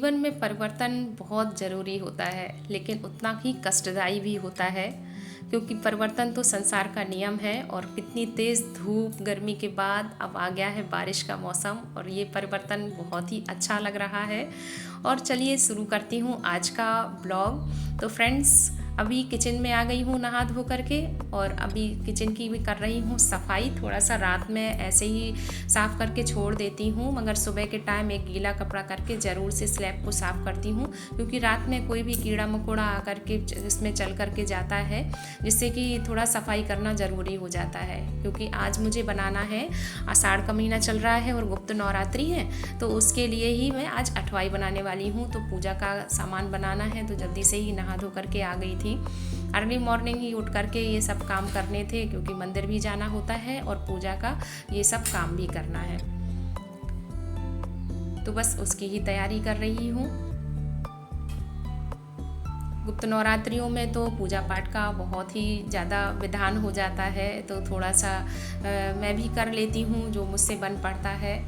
जीवन में परिवर्तन बहुत ज़रूरी होता है, लेकिन उतना ही कष्टदायी भी होता है, क्योंकि परिवर्तन तो संसार का नियम है। और कितनी तेज़ धूप गर्मी के बाद अब आ गया है बारिश का मौसम, और ये परिवर्तन बहुत ही अच्छा लग रहा है। और चलिए शुरू करती हूँ आज का ब्लॉग। तो फ्रेंड्स, अभी किचन में आ गई हूँ नहा धो करके, और अभी किचन की भी कर रही हूँ सफाई। थोड़ा सा रात में ऐसे ही साफ़ करके छोड़ देती हूँ, मगर सुबह के टाइम एक गीला कपड़ा करके ज़रूर से स्लैब को साफ़ करती हूँ, क्योंकि रात में कोई भी कीड़ा मकोड़ा आकर के इसमें चल करके जाता है, जिससे कि थोड़ा सफाई करना ज़रूरी हो जाता है। क्योंकि आज मुझे बनाना है, आषाढ़ का महीना चल रहा है और गुप्त नवरात्रि है, तो उसके लिए ही मैं आज अठवाई बनाने वाली हूँ। तो पूजा का सामान बनाना है, तो जल्दी से ही नहा धो करके आ गई थी। अर्ली मॉर्निंग ही उठ करके ये सब काम करने थे, क्योंकि मंदिर भी जाना होता है और पूजा का ये सब काम भी करना है। तो बस उसकी ही तैयारी कर रही हूँ। गुप्त नवरात्रियों में तो पूजा पाठ का बहुत ही ज़्यादा विधान हो जाता है, तो थोड़ा सा मैं भी कर लेती हूँ जो मुझसे बन पड़ता है।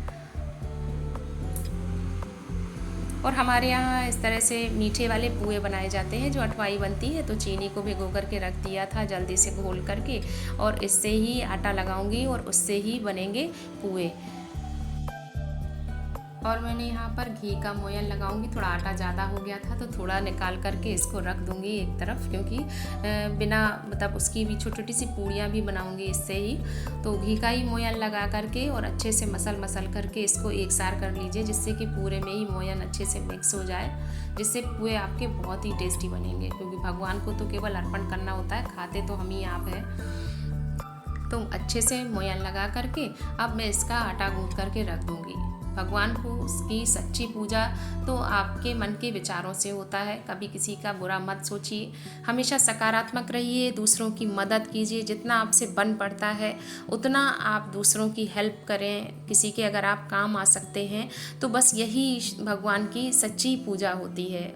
और हमारे यहाँ इस तरह से मीठे वाले पुए बनाए जाते हैं जो अठवाई बनती है। तो चीनी को भिगो करके रख दिया था जल्दी से घोल करके, और इससे ही आटा लगाऊंगी और उससे ही बनेंगे पुए। और मैंने यहाँ पर घी का मोयन लगाऊंगी। थोड़ा आटा ज़्यादा हो गया था तो थोड़ा निकाल करके इसको रख दूंगी एक तरफ, क्योंकि बिना मतलब उसकी भी छोटी छोटी सी पूड़ियाँ भी बनाऊंगी इससे ही। तो घी का ही मोयन लगा करके और अच्छे से मसल करके इसको एक सार कर लीजिए, जिससे कि पूरे में ही मोयन अच्छे से मिक्स हो जाए, जिससे पुए आपके बहुत ही टेस्टी बनेंगे। क्योंकि भगवान को तो केवल अर्पण करना होता है, खाते तो हम ही आप हैं। तो अच्छे से मोयन लगा करके अब मैं इसका आटा गूंथ करके रख दूंगी। भगवान को उसकी सच्ची पूजा तो आपके मन के विचारों से होता है। कभी किसी का बुरा मत सोचिए, हमेशा सकारात्मक रहिए, दूसरों की मदद कीजिए। जितना आपसे बन पड़ता है उतना आप दूसरों की हेल्प करें। किसी के अगर आप काम आ सकते हैं तो बस यही भगवान की सच्ची पूजा होती है।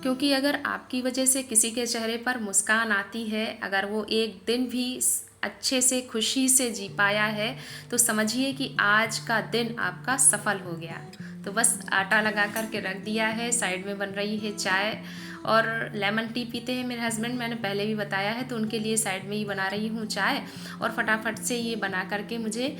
क्योंकि अगर आपकी वजह से किसी के चेहरे पर मुस्कान आती है, अगर वो एक दिन भी अच्छे से खुशी से जी पाया है, तो समझिए कि आज का दिन आपका सफल हो गया। तो बस आटा लगा करके रख दिया है। साइड में बन रही है चाय, और लेमन टी पीते हैं मेरे हस्बैंड, मैंने पहले भी बताया है, तो उनके लिए साइड में ही बना रही हूँ चाय। और फटाफट से ये बना करके मुझे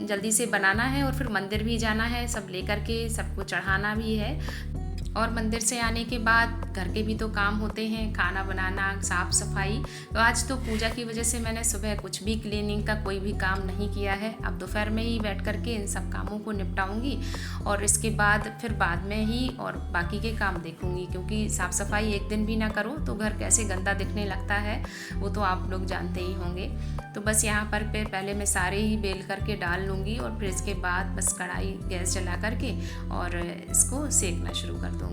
जल्दी से बनाना है, और फिर मंदिर भी जाना है, सब लेकर के सबको चढ़ाना भी है। और मंदिर से आने के बाद घर के भी तो काम होते हैं, खाना बनाना, साफ़ सफाई। तो आज तो पूजा की वजह से मैंने सुबह कुछ भी क्लीनिंग का कोई भी काम नहीं किया है। अब दोपहर में ही बैठ करके इन सब कामों को निपटाऊंगी, और इसके बाद फिर बाद में ही और बाकी के काम देखूंगी। क्योंकि साफ़ सफाई एक दिन भी ना करो तो घर कैसे गंदा दिखने लगता है, वो तो आप लोग जानते ही होंगे। तो बस यहाँ पर पहले मैं सारे ही बेल करके डाल लूँगी, और फिर इसके बाद बस कढ़ाई गैस जला करके और इसको सेकना शुरू कर दूँगी।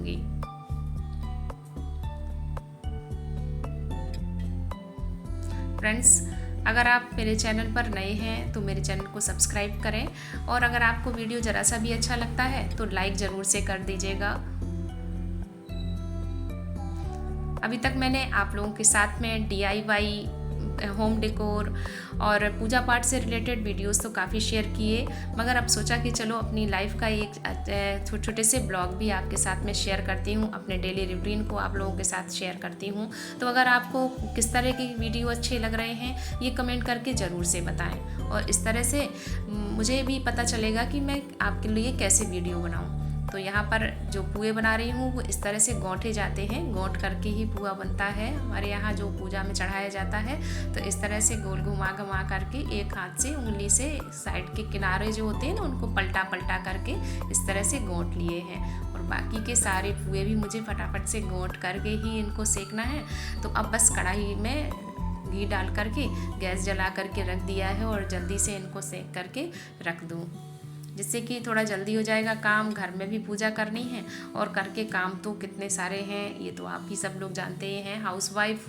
फ्रेंड्स, अगर आप मेरे चैनल पर नए हैं तो मेरे चैनल को सब्सक्राइब करें, और अगर आपको वीडियो ज़रा सा भी अच्छा लगता है तो लाइक ज़रूर से कर दीजिएगा। अभी तक मैंने आप लोगों के साथ में DIY, होम डेकोर और पूजा पाठ से रिलेटेड वीडियोस तो काफ़ी शेयर किए, मगर अब सोचा कि चलो अपनी लाइफ का एक छोटे छोटे से ब्लॉग भी आपके साथ में शेयर करती हूँ, अपने डेली रूटीन को आप लोगों के साथ शेयर करती हूँ। तो अगर आपको किस तरह की वीडियो अच्छे लग रहे हैं ये कमेंट करके ज़रूर से बताएं, और इस तरह से मुझे भी पता चलेगा कि मैं आपके लिए कैसे वीडियो बनाऊँ। तो यहाँ पर जो पुए बना रही हूँ वो इस तरह से गौंठे जाते हैं, गौंठ करके ही पुआ बनता है हमारे यहाँ जो पूजा में चढ़ाया जाता है। तो इस तरह से गोल घुमा घुमा करके एक हाथ से उंगली से साइड के किनारे जो होते हैं ना उनको पलटा पलटा करके इस तरह से गौंठ लिए हैं। और बाकी के सारे पुए भी मुझे फटाफट से गौंठ करके ही इनको सेकना है। तो अब बस कढ़ाई में घी डाल करके गैस जला करके रख दिया है, और जल्दी से इनको सेक करके रख दूँ, जिससे कि थोड़ा जल्दी हो जाएगा काम। घर में भी पूजा करनी है, और करके काम तो कितने सारे हैं ये तो आप ही सब लोग जानते ही हैं, हाउसवाइफ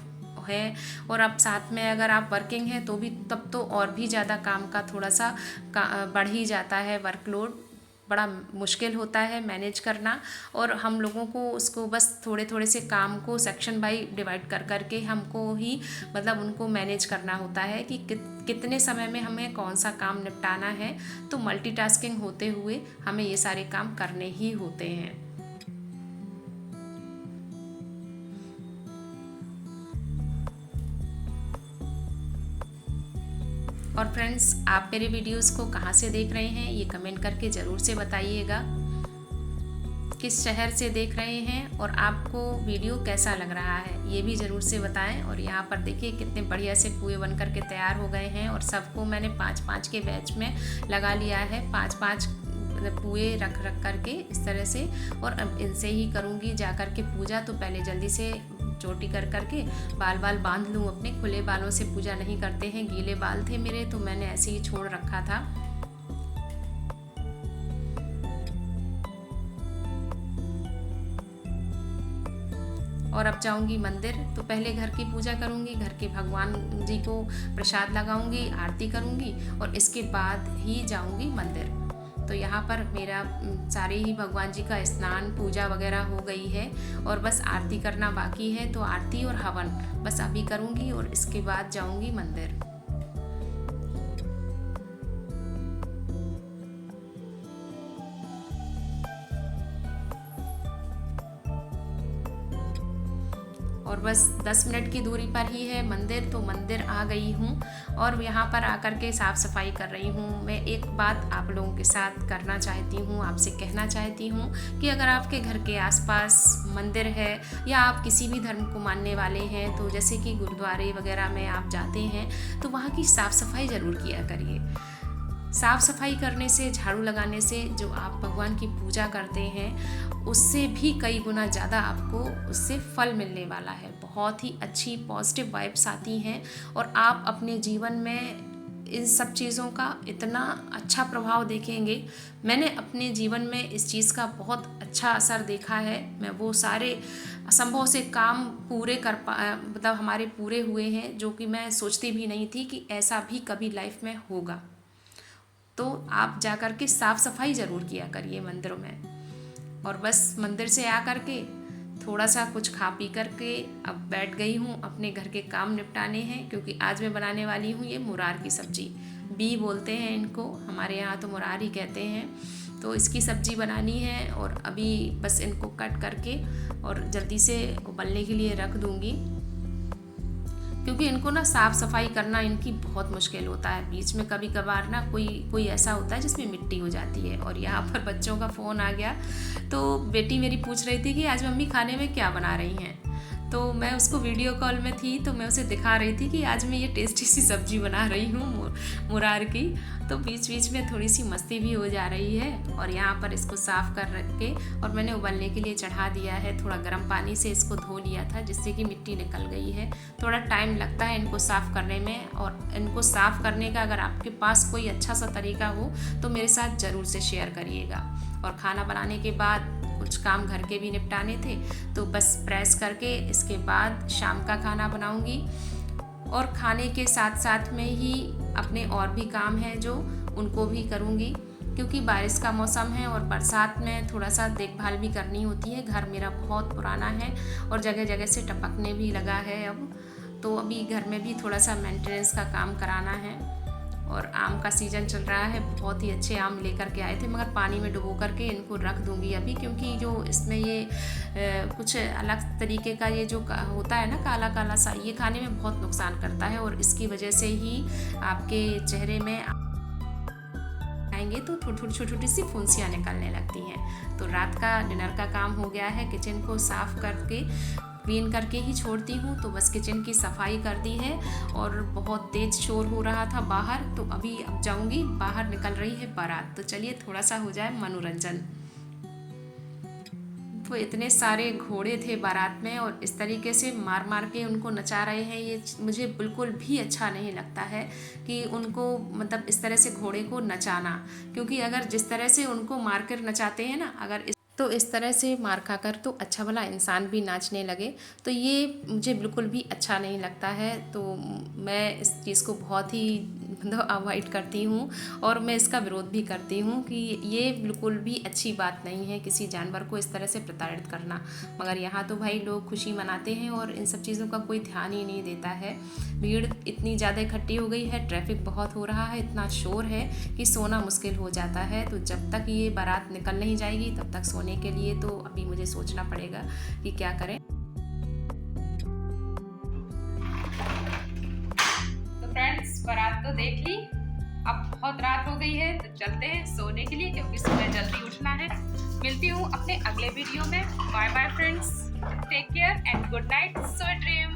है। और अब साथ में अगर आप वर्किंग हैं तो भी तब तो और भी ज़्यादा काम का थोड़ा सा बढ़ ही जाता है, वर्कलोड बड़ा मुश्किल होता है मैनेज करना। और हम लोगों को उसको बस थोड़े थोड़े से काम को सेक्शन बाई डिवाइड कर करके हमको ही मतलब उनको मैनेज करना होता है कि कितने समय में हमें कौन सा काम निपटाना है। तो मल्टीटास्किंग होते हुए हमें ये सारे काम करने ही होते हैं। और फ्रेंड्स, आप मेरे वीडियोस को कहाँ से देख रहे हैं ये कमेंट करके ज़रूर से बताइएगा, किस शहर से देख रहे हैं और आपको वीडियो कैसा लग रहा है ये भी ज़रूर से बताएं। और यहाँ पर देखिए कितने बढ़िया से पुए बन करके तैयार हो गए हैं और सबको मैंने 5-5 के बैच में लगा लिया है, 5-5 पुए रख करके इस तरह से। और अब इनसे ही करूँगी जा कर के पूजा, तो पहले जल्दी से चोटी कर करके बाल बांध लूँ अपने। खुले बालों से पूजा नहीं करते हैं, गीले बाल थे मेरे तो मैंने ऐसे ही छोड़ रखा था। और अब जाऊंगी मंदिर, तो पहले घर की पूजा करूंगी, घर के भगवान जी को प्रसाद लगाऊंगी, आरती करूंगी और इसके बाद ही जाऊंगी मंदिर। तो यहाँ पर मेरा सारे ही भगवान जी का स्नान पूजा वगैरह हो गई है और बस आरती करना बाकी है। तो आरती और हवन बस अभी करूँगी और इसके बाद जाऊँगी मंदिर। और बस 10 मिनट की दूरी पर ही है मंदिर, तो मंदिर आ गई हूँ और यहाँ पर आकर के साफ़ सफाई कर रही हूँ। मैं एक बात आप लोगों के साथ करना चाहती हूँ, आपसे कहना चाहती हूँ कि अगर आपके घर के आसपास मंदिर है या आप किसी भी धर्म को मानने वाले हैं, तो जैसे कि गुरुद्वारे वगैरह में आप जाते हैं तो वहाँ की साफ़ सफाई ज़रूर किया करिए। साफ़ सफाई करने से, झाड़ू लगाने से जो आप भगवान की पूजा करते हैं उससे भी कई गुना ज़्यादा आपको उससे फल मिलने वाला है। बहुत ही अच्छी पॉजिटिव वाइब्स आती हैं और आप अपने जीवन में इन सब चीज़ों का इतना अच्छा प्रभाव देखेंगे। मैंने अपने जीवन में इस चीज़ का बहुत अच्छा असर देखा है। मैं वो सारे असंभव से काम पूरे मतलब हमारे पूरे हुए हैं जो कि मैं सोचती भी नहीं थी कि ऐसा भी कभी लाइफ में होगा। तो आप जा कर के साफ़ सफाई ज़रूर किया करिए मंदिरों में। और बस मंदिर से आ कर के थोड़ा सा कुछ खा पी कर के अब बैठ गई हूँ, अपने घर के काम निपटाने हैं। क्योंकि आज मैं बनाने वाली हूँ ये मुरार की सब्ज़ी, बी बोलते हैं इनको, हमारे यहाँ तो मुरार ही कहते हैं। तो इसकी सब्ज़ी बनानी है और अभी बस इनको कट करके और जल्दी से उबलने के लिए रख दूँगी। क्योंकि इनको ना साफ़ सफाई करना इनकी बहुत मुश्किल होता है। बीच में कभी कभार ना कोई ऐसा होता है जिसमें मिट्टी हो जाती है। और यहाँ पर बच्चों का फ़ोन आ गया, तो बेटी मेरी पूछ रही थी कि आज मम्मी खाने में क्या बना रही हैं। तो मैं उसको वीडियो कॉल में थी तो मैं उसे दिखा रही थी कि आज मैं ये टेस्टी सी सब्ज़ी बना रही हूँ मुरार की। तो बीच बीच में थोड़ी सी मस्ती भी हो जा रही है। और यहाँ पर इसको साफ़ कर रख के और मैंने उबलने के लिए चढ़ा दिया है। थोड़ा गर्म पानी से इसको धो लिया था जिससे कि मिट्टी निकल गई है। थोड़ा टाइम लगता है इनको साफ़ करने में, और इनको साफ़ करने का अगर आपके पास कोई अच्छा सा तरीका हो तो मेरे साथ ज़रूर से शेयर करिएगा। और खाना बनाने के बाद कुछ काम घर के भी निपटाने थे, तो बस प्रेस करके इसके बाद शाम का खाना बनाऊंगी। और खाने के साथ साथ में ही अपने और भी काम हैं जो उनको भी करूंगी। क्योंकि बारिश का मौसम है और बरसात में थोड़ा सा देखभाल भी करनी होती है। घर मेरा बहुत पुराना है और जगह जगह से टपकने भी लगा है अब, तो अभी घर में भी थोड़ा सा मेंटेनेंस का काम कराना है। और आम का सीज़न चल रहा है, बहुत ही अच्छे आम लेकर के आए थे, मगर पानी में डुबो करके इनको रख दूंगी अभी। क्योंकि जो इसमें ये कुछ अलग तरीके का ये जो होता है ना काला काला सा, ये खाने में बहुत नुकसान करता है और इसकी वजह से ही आपके चेहरे में आएंगे तो थोड़ी छोटी सी फुंसियाँ निकलने लगती हैं। तो रात का डिनर का काम हो गया है, किचन को साफ़ करके क्लीन करके ही छोड़ती हूँ। तो बस किचन की सफाई कर दी है और बहुत तेज़ शोर हो रहा था बाहर, तो अभी अब जाऊँगी, बाहर निकल रही है बारात। तो चलिए थोड़ा सा हो जाए मनोरंजन। तो इतने सारे घोड़े थे बारात में और इस तरीके से मार मार के उनको नचा रहे हैं। ये मुझे बिल्कुल भी अच्छा नहीं लगता है कि उनको मतलब इस तरह से घोड़े को नचाना। क्योंकि अगर जिस तरह से उनको मार कर नचाते हैं ना, अगर तो इस तरह से मार खाकर तो अच्छा भला इंसान भी नाचने लगे, तो ये मुझे बिल्कुल भी अच्छा नहीं लगता है। तो मैं इस चीज़ को बहुत ही मतलब अवॉइड करती हूँ और मैं इसका विरोध भी करती हूँ कि ये बिल्कुल भी अच्छी बात नहीं है किसी जानवर को इस तरह से प्रताड़ित करना। मगर यहाँ तो भाई लोग खुशी मनाते हैं और इन सब चीज़ों का कोई ध्यान ही नहीं देता है। भीड़ इतनी ज़्यादा इकट्ठी हो गई है, ट्रैफिक बहुत हो रहा है, इतना शोर है कि सोना मुश्किल हो जाता है। तो जब तक ये बारात निकल नहीं जाएगी तब तक सोने के लिए तो अभी मुझे सोचना पड़ेगा कि क्या करें। तो फ्रेंड्स, बारात तो देख ली। अब बहुत रात हो गई है तो चलते हैं सोने के लिए, क्योंकि सुबह जल्दी उठना है। मिलती हूँ अपने अगले वीडियो में। Bye bye friends, take care and good night, sweet dream.